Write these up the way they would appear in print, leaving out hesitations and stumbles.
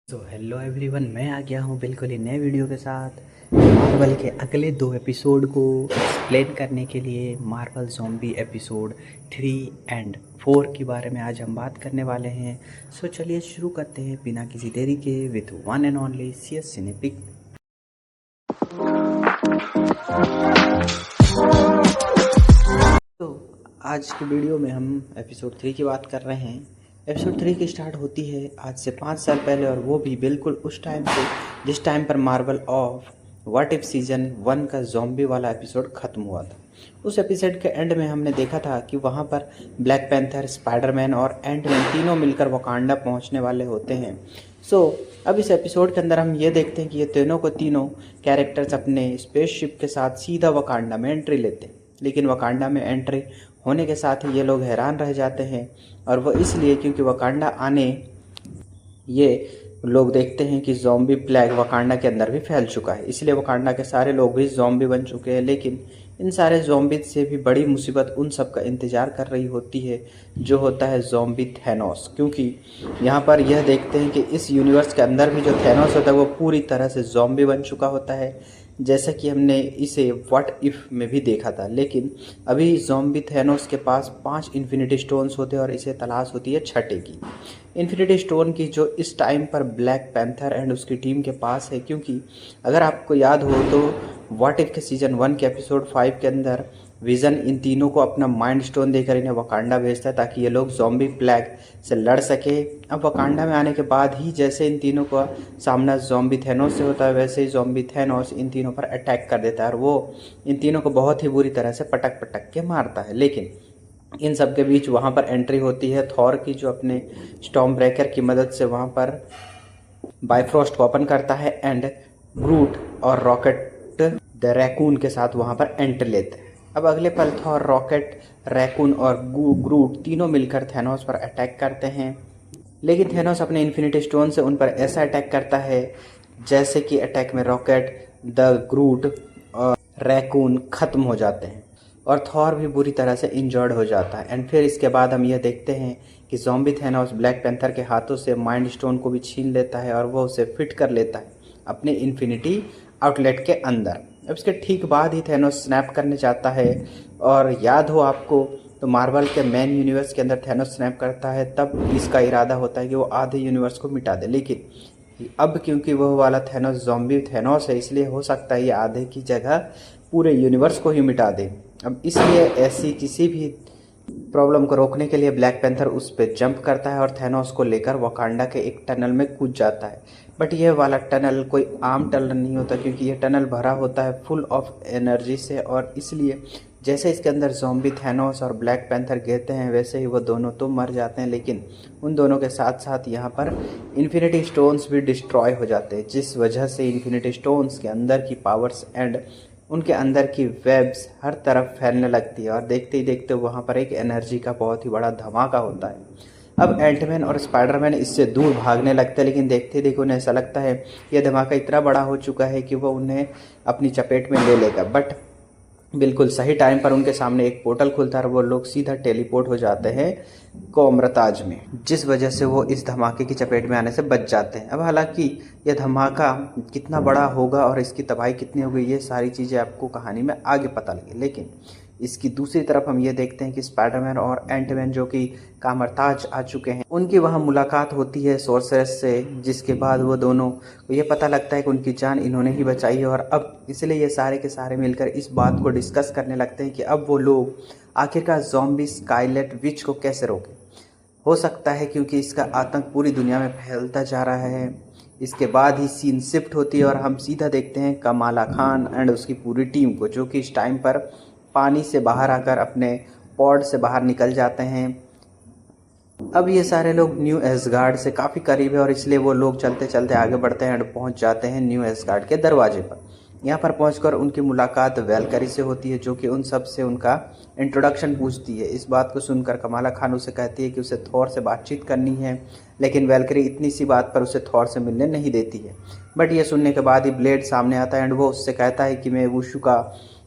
तो hello everyone, मैं आ गया हूँ बिल्कुल ही नए वीडियो के साथ मार्वल के अगले 2 एपिसोड को एक्सप्लेन करने के लिए। मार्वल ज़ॉम्बी एपिसोड 3 एंड 4 के बारे में आज हम बात करने वाले हैं। सो चलिए शुरू करते हैं बिना किसी देरी के with one and only CS सिनेपिक। तो आज की वीडियो में हम एपिसोड 3 की बात कर रहे हैं। एपिसोड 3 की स्टार्ट होती है आज से 5 साल पहले, और वो भी बिल्कुल उस टाइम पे जिस टाइम पर Marvel of what if season 1 का ज़ॉम्बी वाला एपिसोड ख़त्म हुआ था। उस एपिसोड के एंड में हमने देखा था कि वहाँ पर ब्लैक पैंथर, स्पाइडरमैन और एंटमैन तीनों मिलकर वकांडा पहुँचने वाले होते हैं। अब इस एपिसोड के अंदर हम ये देखते हैं कि ये तीनों कैरेक्टर्स अपने स्पेसशिप के साथ सीधा वकांडा में एंट्री लेते हैं। लेकिन वकांडा में एंट्री होने के साथ ही ये लोग हैरान रह जाते हैं, और वो इसलिए क्योंकि वकांडा आने ये लोग देखते हैं कि ज़ॉम्बी प्लेग वकांडा के अंदर भी फैल चुका है, इसलिए वकांडा के सारे लोग भी ज़ॉम्बी बन चुके हैं। लेकिन इन सारे ज़ॉम्बी से भी बड़ी मुसीबत उन सब का इंतज़ार कर रही होती है, जो होता है ज़ॉम्बी थैनोस। क्योंकि यहाँ पर यह देखते हैं कि इस यूनिवर्स के अंदर भी जो थैनोस होता है वो पूरी तरह से ज़ॉम्बी बन चुका होता है, जैसा कि हमने इसे व्हाट इफ़ में भी देखा था। लेकिन अभी ज़ॉम्बी थैनोस के पास 5 इन्फिनिटी स्टोन्स होते हैं और इसे तलाश होती है 6ठे की इन्फिनिटी स्टोन की, जो इस टाइम पर ब्लैक पैंथर एंड उसकी टीम के पास है। क्योंकि अगर आपको याद हो तो व्हाट इफ़ के सीजन 1 के एपिसोड 5 के अंदर विज़न इन तीनों को अपना माइंड स्टोन देकर इन्हें वकांडा भेजता है ताकि ये लोग ज़ॉम्बी प्लेग से लड़ सके। अब वकांडा में आने के बाद ही जैसे इन तीनों का सामना ज़ॉम्बी थैनोस से होता है, वैसे ही ज़ॉम्बी थैनोस इन तीनों पर अटैक कर देता है और वो इन तीनों को बहुत ही बुरी तरह से पटक पटक के मारता है। लेकिन इन सब के बीच वहाँ पर एंट्री होती है थॉर की, जो अपने स्टॉर्म ब्रेकर की मदद से वहाँ पर बायफ्रॉस्ट को ओपन करता है एंड ग्रूट और रॉकेट द रैकून के साथ वहाँ पर एंट्री लेते हैं। अब अगले पल थॉर, रॉकेट, रैकून और ग्रूट तीनों मिलकर थैनोस पर अटैक करते हैं। लेकिन थैनोस अपने इन्फिनिटी स्टोन से उन पर ऐसा अटैक करता है जैसे कि अटैक में रॉकेट, द ग्रूट और रैकून ख़त्म हो जाते हैं और थॉर भी बुरी तरह से इंजर्ड हो जाता है। एंड फिर इसके बाद हम यह देखते हैं कि ज़ॉम्बी थैनोस ब्लैक पैंथर के हाथों से माइंड स्टोन को भी छीन लेता है और वह उसे फिट कर लेता है अपने इन्फिनिटी आउटलेट के अंदर। अब इसके ठीक बाद ही थैनोस स्नैप करने जाता है, और याद हो आपको तो मार्वल के मेन यूनिवर्स के अंदर थैनोस स्नैप करता है तब इसका इरादा होता है कि वो आधे यूनिवर्स को मिटा दे। लेकिन अब क्योंकि वह वाला थैनोस ज़ॉम्बी थैनोस है, इसलिए हो सकता है ये आधे की जगह पूरे यूनिवर्स को ही मिटा दे। अब इसलिए ऐसी किसी भी प्रॉब्लम को रोकने के लिए ब्लैक पैंथर उस पर जंप करता है और थैनोस को लेकर वकांडा के एक टनल में कूद जाता है। बट यह वाला टनल कोई आम टनल नहीं होता, क्योंकि यह टनल भरा होता है फुल ऑफ एनर्जी से, और इसलिए जैसे इसके अंदर ज़ॉम्बी थैनोस और ब्लैक पैंथर गिरते हैं वैसे ही वो दोनों तो मर जाते हैं। लेकिन उन दोनों के साथ साथ यहाँ पर इन्फिनिटी स्टोन्स भी डिस्ट्रॉय हो जाते हैं, जिस वजह से इन्फिनिटी स्टोन्स के अंदर की पावर्स एंड उनके अंदर की वेब्स हर तरफ फैलने लगती है, और देखते ही देखते वहाँ पर एक एनर्जी का बहुत ही बड़ा धमाका होता है। अब एंटमैन और स्पाइडरमैन इससे दूर भागने लगते हैं, लेकिन देखते ही देखते उन्हें ऐसा लगता है यह धमाका इतना बड़ा हो चुका है कि वह उन्हें अपनी चपेट में ले लेगा। बट बिल्कुल सही टाइम पर उनके सामने एक पोर्टल खुलता है और वो लोग सीधा टेलीपोर्ट हो जाते हैं कोमरताज में, जिस वजह से वो इस धमाके की चपेट में आने से बच जाते हैं। अब हालांकि यह धमाका कितना बड़ा होगा और इसकी तबाही कितनी होगी, ये सारी चीज़ें आपको कहानी में आगे पता लगे। लेकिन इसकी दूसरी तरफ हम ये देखते हैं कि स्पाइडरमैन और एंटमैन, जो कि कामरताज आ चुके हैं, उनकी वहाँ मुलाकात होती है सोर्सरेस से, जिसके बाद वो दोनों को ये पता लगता है कि उनकी जान इन्होंने ही बचाई है। और अब इसलिए ये सारे के सारे मिलकर इस बात को डिस्कस करने लगते हैं कि अब वो लोग आखिरकार ज़ॉम्बी स्कारलेट विच को कैसे रोकें। हो सकता है क्योंकि इसका आतंक पूरी दुनिया में फैलता जा रहा है। इसके बाद ही सीन शिफ्ट होती है और हम सीधा देखते हैं कमाला खान एंड उसकी पूरी टीम को, जो कि इस टाइम पर पानी से बाहर आकर अपने पॉड से बाहर निकल जाते हैं। अब ये सारे लोग न्यू एसगार्ड से काफ़ी करीब है, और इसलिए वो लोग चलते चलते आगे बढ़ते हैं और पहुंच जाते हैं न्यू एसगार्ड के दरवाजे पर। यहाँ पर पहुंचकर उनकी मुलाकात वैलकरी से होती है, जो कि उन सब से उनका इंट्रोडक्शन पूछती है। इस बात को सुनकर कमाला खान उसे कहती है कि उसे थॉर से बातचीत करनी है, लेकिन वैलकरी इतनी सी बात पर उसे थॉर से मिलने नहीं देती है। बट ये सुनने के बाद ही ब्लेड सामने आता है एंड वो उससे कहता है कि मैं वुशु का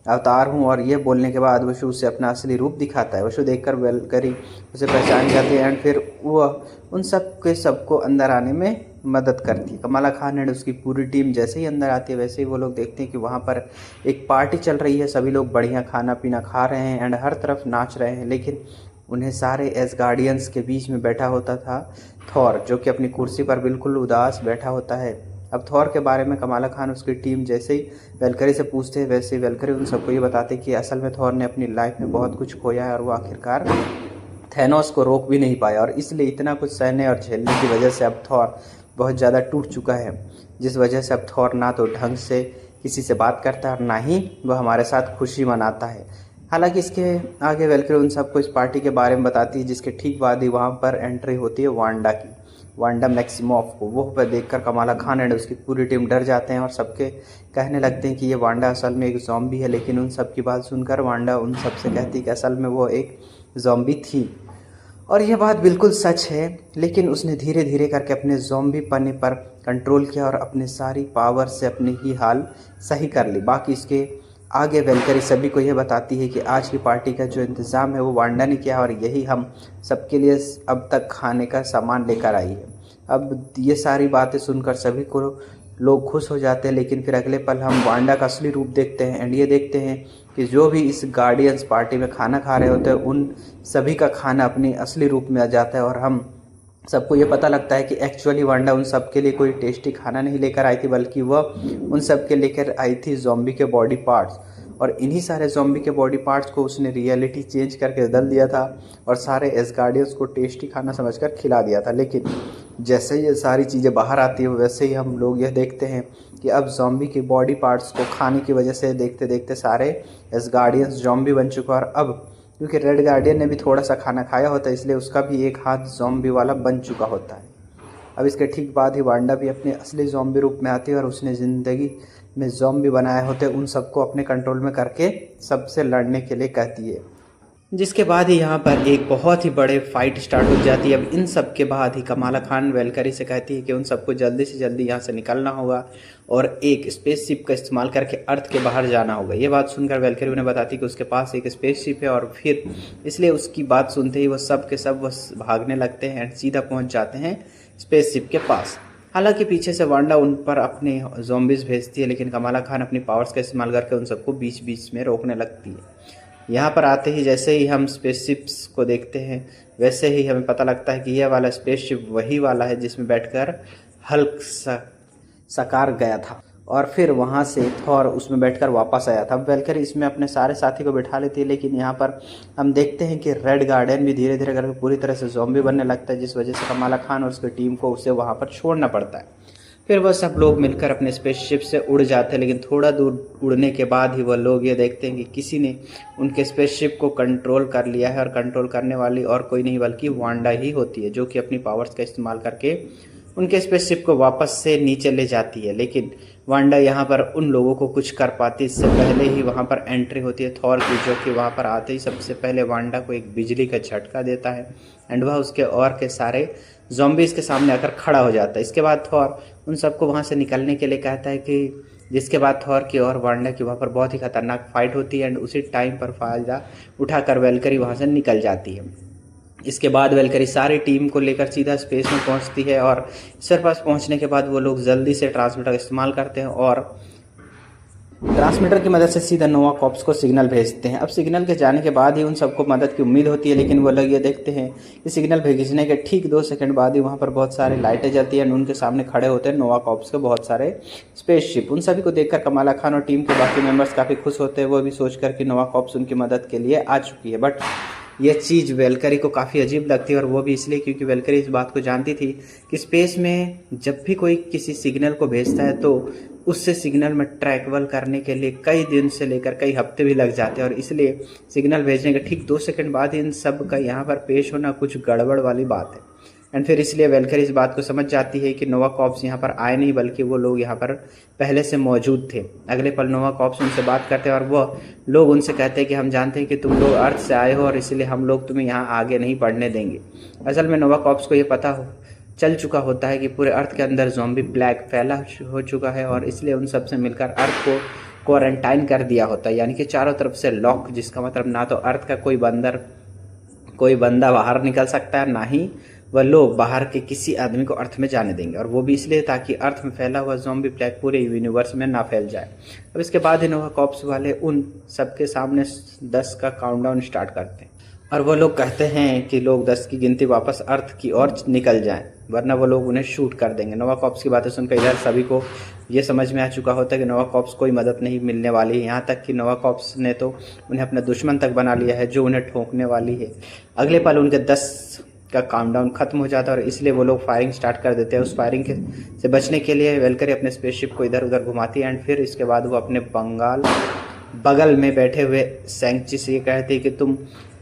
अवतार हूँ, और ये बोलने के बाद वशु उसे अपना असली रूप दिखाता है। वशु देखकर वैलकरी उसे पहचान जाती है एंड फिर वह उन सब के सबको अंदर आने में मदद करती है। कमाला खान एंड उसकी पूरी टीम जैसे ही अंदर आती है वैसे ही वो लोग देखते हैं कि वहाँ पर एक पार्टी चल रही है, सभी लोग बढ़िया खाना पीना खा रहे हैं एंड हर तरफ नाच रहे हैं। लेकिन उन्हें सारे एसगार्डियंस के बीच में बैठा होता था थॉर, जो कि अपनी कुर्सी पर बिल्कुल उदास बैठा होता है। अब थॉर के बारे में कमाला खान उसकी टीम जैसे ही वेलकरी से पूछते हैं वैसे ही वेलकरी उन सबको ये बताते कि असल में थॉर ने अपनी लाइफ में बहुत कुछ खोया है और वो आखिरकार थैनोस को रोक भी नहीं पाया और इसलिए इतना कुछ सहने और झेलने की वजह से अब थॉर बहुत ज़्यादा टूट चुका है, जिस वजह से अब थॉर ना तो ढंग से किसी से बात करता है और ना ही वह हमारे साथ खुशी मनाता है। हालांकि इसके आगे वेलकरी उन सबको इस पार्टी के बारे में बताती है, जिसके ठीक बाद ही वहाँ पर एंट्री होती है वांडा की, वांडा मैक्सिमोफ को। वो पर देखकर कमाला खान एंड उसकी पूरी टीम डर जाते हैं और सबके कहने लगते हैं कि ये वांडा असल में एक ज़ॉम्बी है। लेकिन उन सब की बात सुनकर वांडा उन सब से कहती है कि असल में वो एक ज़ॉम्बी थी और यह बात बिल्कुल सच है। लेकिन उसने धीरे धीरे करके अपने ज़ॉम्बी पन्ने पर कंट्रोल किया और अपने सारी पावर से अपनी ही हाल सही कर ली। बाकी इसके आगे वेलकरी सभी को यह बताती है कि आज की पार्टी का जो इंतज़ाम है वो वांडा ने किया और यही हम सबके लिए अब तक खाने का सामान लेकर आई है। अब ये सारी बातें सुनकर सभी को लोग खुश हो जाते हैं। लेकिन फिर अगले पल हम वांडा का असली रूप देखते हैं एंड ये देखते हैं कि जो भी इस गार्डियंस पार्टी में खाना खा रहे होते हैं उन सभी का खाना अपने असली रूप में आ जाता है और हम सबको ये पता लगता है कि एक्चुअली वांडा उन सब के लिए कोई टेस्टी खाना नहीं लेकर आई थी, बल्कि वह उन सब के लेकर आई थी ज़ॉम्बी के बॉडी पार्ट्स। और इन्हीं सारे ज़ॉम्बी के बॉडी पार्ट्स को उसने रियलिटी चेंज करके बदल दिया था और सारे एसगार्डियंस को टेस्टी खाना समझकर खिला दिया था। लेकिन जैसे ये सारी चीज़ें बाहर आती है वैसे ही हम लोग यह देखते हैं कि अब ज़ॉम्बी के बॉडी पार्ट्स को खाने की वजह से देखते देखते सारे एसगार्डियंस ज़ॉम्बी बन चुका और अब क्योंकि रेड गार्डियन ने भी थोड़ा सा खाना खाया होता है इसलिए उसका भी एक हाथ ज़ॉम्बी वाला बन चुका होता है। अब इसके ठीक बाद ही वांडा भी अपने असली ज़ॉम्बी रूप में आती है और उसने ज़िंदगी में ज़ॉम्बी बनाए होते उन सबको अपने कंट्रोल में करके सबसे लड़ने के लिए कहती है, जिसके बाद ही यहाँ पर एक बहुत ही बड़े फाइट स्टार्ट हो जाती है। अब इन सब के बाद ही कमाला खान वेलकरी से कहती है कि उन सबको जल्दी से जल्दी यहाँ से निकलना होगा और एक स्पेसशिप का इस्तेमाल करके अर्थ के बाहर जाना होगा। ये बात सुनकर वेलकरी उन्हें बताती है कि उसके पास एक स्पेसशिप है और फिर इसलिए उसकी बात सुनते ही वो सब के सब भागने लगते हैं एंड सीधा पहुँच जाते हैं स्पेसशिप के पास। हालांकि पीछे से वांडा उन पर अपने ज़ॉम्बीज़ भेजती है, लेकिन कमाला खान अपनी पावर्स का इस्तेमाल करके उन सबको बीच बीच में रोकने लगती है। यहाँ पर आते ही जैसे ही हम स्पेसशिप्स को देखते हैं वैसे ही हमें पता लगता है कि यह वाला स्पेसशिप वही वाला है जिसमें बैठकर हल्क साकार गया था और फिर वहाँ से थॉर उसमें बैठकर वापस आया था। अब वेलकरी इसमें अपने सारे साथी को बिठा लेती है, लेकिन यहाँ पर हम देखते हैं कि रेड गार्डियन भी धीरे धीरे करके पूरी तरह से ज़ॉम्बी बनने लगता है, जिस वजह से कमाला खान और उसकी टीम को उसे वहाँ पर छोड़ना पड़ता है। फिर वह सब लोग मिलकर अपने स्पेसशिप से उड़ जाते हैं, लेकिन थोड़ा दूर उड़ने के बाद ही वह लोग ये देखते हैं कि किसी ने उनके स्पेसशिप को कंट्रोल कर लिया है और कंट्रोल करने वाली और कोई नहीं बल्कि वांडा ही होती है, जो कि अपनी पावर्स का इस्तेमाल करके उनके स्पेसशिप को वापस से नीचे ले जाती है। लेकिन वांडा यहाँ पर उन लोगों को कुछ कर पाती इससे पहले ही वहाँ पर एंट्री होती है थॉर की, जो कि वहाँ पर आते ही सबसे पहले वांडा को एक बिजली का झटका देता है एंड वह उसके और के सारे ज़ॉम्बीज़ के सामने आकर खड़ा हो जाता है। इसके बाद थॉर उन सबको वहाँ से निकलने के लिए कहता है कि जिसके बाद थॉर की और वांडा की वहाँ पर बहुत ही खतरनाक फाइट होती है एंड उसी टाइम पर फ़ायदा उठाकर वेलकरी वहाँ से निकल जाती है। इसके बाद वेलकरी सारी टीम को लेकर सीधा स्पेस में पहुंचती है और इसके पास पहुंचने के बाद वो लोग जल्दी से ट्रांसमीटर का इस्तेमाल करते हैं और ट्रांसमीटर की मदद से सीधा नोवा कॉर्प्स को सिग्नल भेजते हैं। अब सिग्नल के जाने के बाद ही उन सबको मदद की उम्मीद होती है, लेकिन वो लोग ये देखते हैं कि सिग्नल भेजने के ठीक 2 सेकंड बाद ही वहाँ पर बहुत सारी लाइटें जलती हैं। उनके सामने खड़े होते हैं नोवा कॉर्प्स के बहुत सारे स्पेसशिप। उन सभी को देखकर कमाला खान और टीम के बाकी मेंबर्स काफ़ी खुश होते हैं, वो भी सोच कर कि नोवा कॉर्प्स उनकी मदद के लिए आ चुकी है। बट यह चीज़ वेलकरी को काफ़ी अजीब लगती है और वो भी इसलिए क्योंकि वेलकरी इस बात को जानती थी कि स्पेस में जब भी कोई किसी सिग्नल को भेजता है तो उससे सिग्नल में ट्रैकल करने के लिए कई दिन से लेकर कई हफ्ते भी लग जाते हैं और इसलिए सिग्नल भेजने के ठीक 2 सेकंड बाद इन सब का यहाँ पर पेश होना कुछ गड़बड़ वाली बात है। एंड फिर इसलिए वेलकरी इस बात को समझ जाती है कि नोवा कॉर्प्स यहाँ पर आए नहीं बल्कि वो लोग यहाँ पर पहले से मौजूद थे। अगले पल नोवा कॉर्प्स उनसे बात करते हैं और वो लोग उनसे कहते हैं कि हम जानते हैं कि तुम लोग अर्थ से आए हो और इसलिए हम लोग तुम्हें यहाँ आगे नहीं बढ़ने देंगे। असल में नोवा कॉर्प्स को ये पता चल चुका होता है कि पूरे अर्थ के अंदर ज़ॉम्बी प्लेग फैला हो चुका है और इसलिए उन सब से मिलकर अर्थ को क्वारंटाइन कर दिया होता है, यानी कि चारों तरफ से लॉक, जिसका मतलब ना तो अर्थ का कोई बंदा बाहर निकल सकता है, ना ही वह लोग बाहर के किसी आदमी को अर्थ में जाने देंगे, और वो भी इसलिए ताकि अर्थ में फैला हुआ ज़ॉम्बी प्लेग पूरे यूनिवर्स में ना फैल जाए। अब इसके बाद नोवा कॉर्प्स वाले उन सबके सामने 10 का काउंटडाउन स्टार्ट करते हैं, और वो लोग कहते हैं कि लोग 10 की गिनती वापस अर्थ की ओर निकल जाएं, वरना वो लोग उन्हें शूट कर देंगे। नोवा कॉर्प्स की बातें सुनकर इधर सभी को ये समझ में आ चुका होता है कि नोवा कॉर्प्स कोई मदद नहीं मिलने वाली है। यहाँ तक कि नोवा कॉर्प्स ने तो उन्हें अपना दुश्मन तक बना लिया है जो उन्हें ठोंकने वाली है। अगले पल उनके 10 का काउंटडाउन खत्म हो जाता है, और इसलिए वो लोग फायरिंग स्टार्ट कर देते हैं। उस फायरिंग से बचने के लिए वेलकरी अपने स्पेसशिप को इधर उधर घुमाती है, एंड फिर इसके बाद वो अपने बगल में बैठे हुए सैंक्ची से ये कहती है कि तुम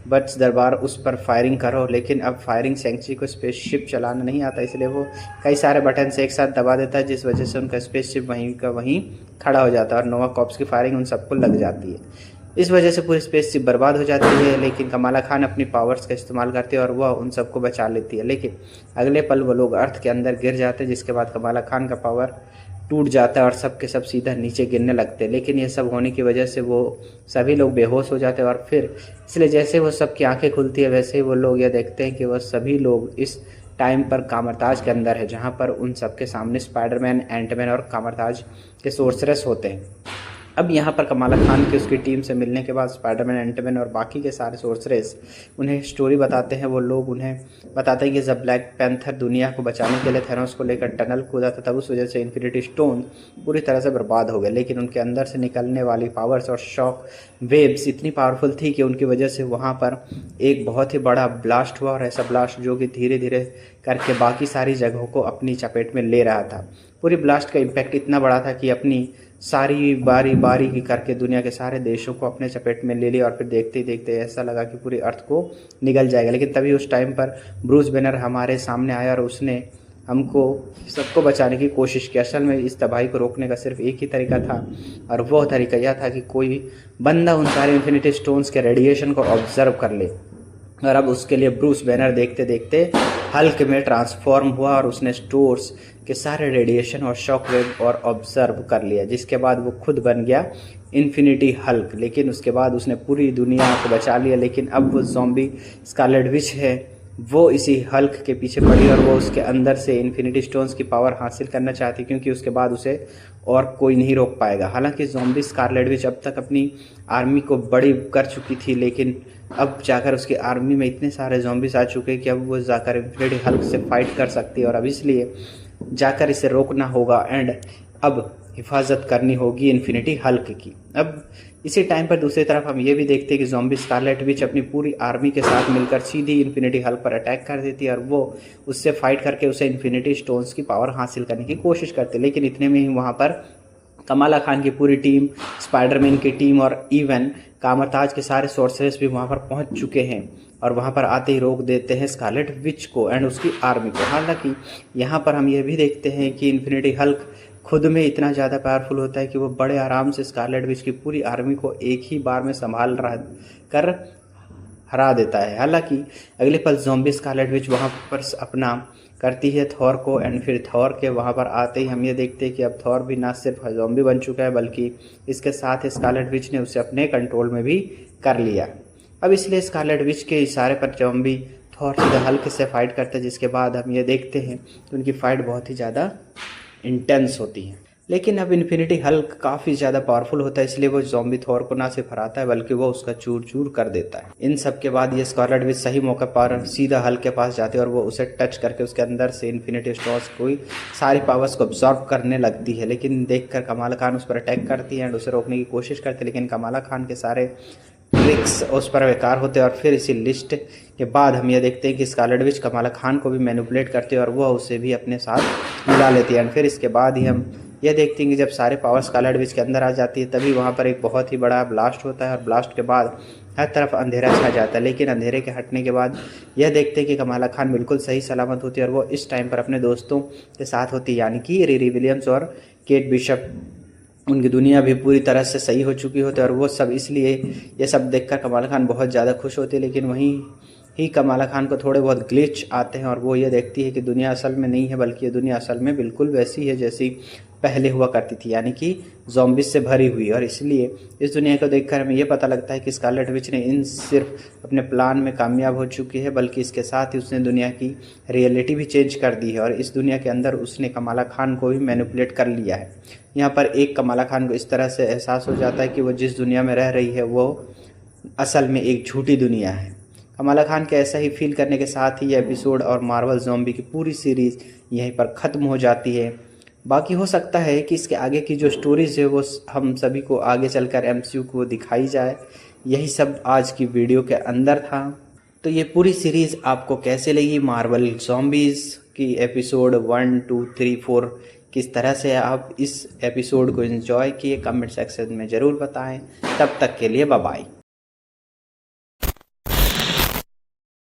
बट्स दरबार उस पर फायरिंग करो। लेकिन अब फायरिंग सैंक्ची को स्पेसशिप चलाना नहीं आता, इसलिए वो कई सारे बटन से एक साथ दबा देता है, जिस वजह से उनका स्पेसशिप वहीं का वहीं खड़ा हो जाता है, और नोवा कॉर्प्स की फायरिंग उन सबको लग जाती है। इस वजह से पूरी स्पेसशिप बर्बाद हो जाती है, लेकिन कमाला खान अपनी पावर्स का इस्तेमाल करती है और वह उन सबको बचा लेती है। लेकिन अगले पल वो लोग अर्थ के अंदर गिर जाते हैं, जिसके बाद कमाला खान का पावर टूट जाता है और सब के सब सीधा नीचे गिरने लगते हैं। लेकिन ये सब होने की वजह से वो सभी लोग बेहोश हो जाते हैं, और फिर इसलिए जैसे वो सबकी आंखें खुलती है वैसे ही वो लोग यह देखते हैं कि वह सभी लोग इस टाइम पर कामरताज के अंदर है, जहाँ पर उन सबके सामने स्पाइडरमैन, एंटमैन और कामरताज के सोर्सरेस होते हैं। अब यहाँ पर कमाला खान की उसकी टीम से मिलने के बाद स्पाइडरमैन, एंटमैन और बाकी के सारे सोर्सरेस उन्हें स्टोरी बताते हैं। वो लोग उन्हें बताते हैं कि जब ब्लैक पैंथर दुनिया को बचाने के लिए थैनोस को लेकर टनल कूदा था, तब उस वजह से इन्फिनिटी स्टोन पूरी तरह से बर्बाद हो गए। लेकिन उनके अंदर से निकलने वाली पावर्स और शॉक वेव्स इतनी पावरफुल थी कि उनकी वजह से वहाँ पर एक बहुत ही बड़ा ब्लास्ट हुआ, और ऐसा ब्लास्ट जो कि धीरे धीरे करके बाकी सारी जगहों को अपनी चपेट में ले रहा था। पूरी ब्लास्ट का इम्पैक्ट इतना बड़ा था कि अपनी सारी बारी की करके दुनिया के सारे देशों को अपने चपेट में ले लिया, और फिर देखते ही देखते ऐसा लगा कि पूरी अर्थ को निगल जाएगा। लेकिन तभी उस टाइम पर ब्रूस बैनर हमारे सामने आया और उसने हमको सबको बचाने की कोशिश की। असल में इस तबाही को रोकने का सिर्फ एक ही तरीका था, और वह तरीका यह था कि कोई बंदा उन सारे इन्फिनिटी स्टोन्स के रेडिएशन को ऑब्जर्व कर ले। और अब उसके लिए ब्रूस बैनर देखते देखते हल्क में ट्रांसफॉर्म हुआ, और उसने स्टोर्स के सारे रेडिएशन और शॉक वेव और ऑब्जर्व कर लिया, जिसके बाद वो खुद बन गया इन्फिनिटी हल्क। लेकिन उसके बाद उसने पूरी दुनिया को बचा लिया। लेकिन अब वो ज़ॉम्बी स्कारलेट विच है, वो इसी हल्क के पीछे पड़ी, और वो उसके अंदर से इन्फिनिटी स्टोन्स की पावर हासिल करना चाहती, क्योंकि उसके बाद उसे और कोई नहीं रोक पाएगा। हालांकि ज़ॉम्बी स्कारलेट विच अब तक अपनी आर्मी को बड़ी कर चुकी थी, लेकिन अब जाकर उसकी आर्मी में इतने सारे ज़ॉम्बीज आ चुके हैं कि अब वो जाकर इन्फिनिटी हल्क से फाइट कर सकती है, और अब इसलिए जाकर इसे रोकना होगा एंड अब हिफाजत करनी होगी इन्फिनिटी हल्क की। अब इसी टाइम पर दूसरी तरफ हम ये भी देखते हैं कि ज़ॉम्बी स्कारलेट विच अपनी पूरी आर्मी के साथ मिलकर सीधी इन्फिनिटी हल्क पर अटैक कर देती है, और वो उससे फाइट करके उसे इन्फिनिटी स्टोन्स की पावर हासिल करने की कोशिश करते हैं। लेकिन इतने में ही वहाँ पर कमाला खान की पूरी टीम, स्पाइडरमैन की टीम और इवन कामरताज के सारे सोर्सरेस भी वहाँ पर पहुँच चुके हैं, और वहाँ पर आते ही रोक देते हैं स्कारलेट विच को एंड उसकी आर्मी को। हालांकि यहाँ पर हम ये भी देखते हैं कि इन्फिनिटी हल्क खुद में इतना ज़्यादा पावरफुल होता है कि वो बड़े आराम से स्कारलेट विच की पूरी आर्मी को एक ही बार में संभाल कर हरा देता है। हालांकि अगले पल ज़ॉम्बी स्कारलेट विच वहाँ पर अपना करती है थॉर को, एंड फिर थॉर के वहाँ पर आते ही हम ये देखते हैं कि अब थॉर भी ना सिर्फ ज़ॉम्बी बन चुका है, बल्कि इसके साथ स्कारलेट विच ने उसे अपने कंट्रोल में भी कर लिया। अब इसलिए स्कारलेट विच के इशारे पर ज़ॉम्बी थॉर सीधा हल्क से फाइट करते हैं, जिसके बाद हम ये देखते हैं कि उनकी फ़ाइट बहुत ही ज़्यादा इंटेंस होती है। लेकिन अब इन्फिनिटी हल्क काफ़ी ज़्यादा पावरफुल होता है, इसलिए वो ज़ॉम्बी थॉर को ना सिर्फ हराता है बल्कि वो उसका चूर चूर कर देता है। इन सब के बाद ये स्कारलेट विच सही मौके पर सीधा हल्क के पास जाती है, और वो उसे टच करके उसके अंदर से इन्फिनिटी स्टोन्स को सारी पावर्स को अब्जॉर्ब करने लगती है। लेकिन देखकर कमाला खान उस पर अटैक करती है एंड उसे रोकने की कोशिश करती है, लेकिन कमाला खान के सारे ट्रिक्स उस पर बेकार होते हैं। और फिर इसी लिस्ट के बाद हम ये देखते हैं कि स्कारलेट विच कमाला खान को भी मैनिपुलेट करती है, और वह उसे भी अपने साथ मिला लेती है। एंड फिर इसके बाद ही हम यह देखते हैं कि जब सारे पावर स्कारलेट विच के अंदर आ जाती है, तभी वहाँ पर एक बहुत ही बड़ा ब्लास्ट होता है, और ब्लास्ट के बाद हर तरफ अंधेरा छा जाता है। लेकिन अंधेरे के हटने के बाद यह देखते हैं कि कमाला खान बिल्कुल सही सलामत होती है, और वो इस टाइम पर अपने दोस्तों के साथ होती है, यानी कि रिरी विलियम्स और केट बिशप। उनकी दुनिया भी पूरी तरह से सही हो चुकी होती है, और वो सब इसलिए ये सब देखकर कमाल खान बहुत ज़्यादा खुश होते हैं। लेकिन वहीं ही कमाला खान को थोड़े बहुत ग्लिच आते हैं और वो ये देखती है कि दुनिया असल में नहीं है, बल्कि ये दुनिया असल में बिल्कुल वैसी है जैसी पहले हुआ करती थी, यानी कि ज़ॉम्बीज़ से भरी हुई। और इसलिए इस दुनिया को देखकर हमें ये पता लगता है कि स्कारलेट विच ने इन सिर्फ अपने प्लान में कामयाब हो चुकी है, बल्कि इसके साथ ही उसने दुनिया की रियलिटी भी चेंज कर दी है और इस दुनिया के अंदर उसने कमाला खान को भी मैनिपुलेट कर लिया है। यहाँ पर एक कमाला खान को इस तरह से एहसास हो जाता है कि वो जिस दुनिया में रह रही है वो असल में एक झूठी दुनिया है। कमाला खान के ऐसा ही फील करने के साथ ही ये एपिसोड और मार्वल ज़ॉम्बी की पूरी सीरीज़ यहीं पर ख़त्म हो जाती है। बाकी हो सकता है कि इसके आगे की जो स्टोरीज़ है वो हम सभी को आगे चलकर MCU को दिखाई जाए। यही सब आज की वीडियो के अंदर था। तो ये पूरी सीरीज़ आपको कैसे लगी, मार्वल ज़ॉम्बीज़ की एपिसोड 1, 2, 3, 4 किस तरह से आप इस एपिसोड को एंजॉय किए, कमेंट सेक्शन में ज़रूर बताएं। तब तक के लिए बाय बाय।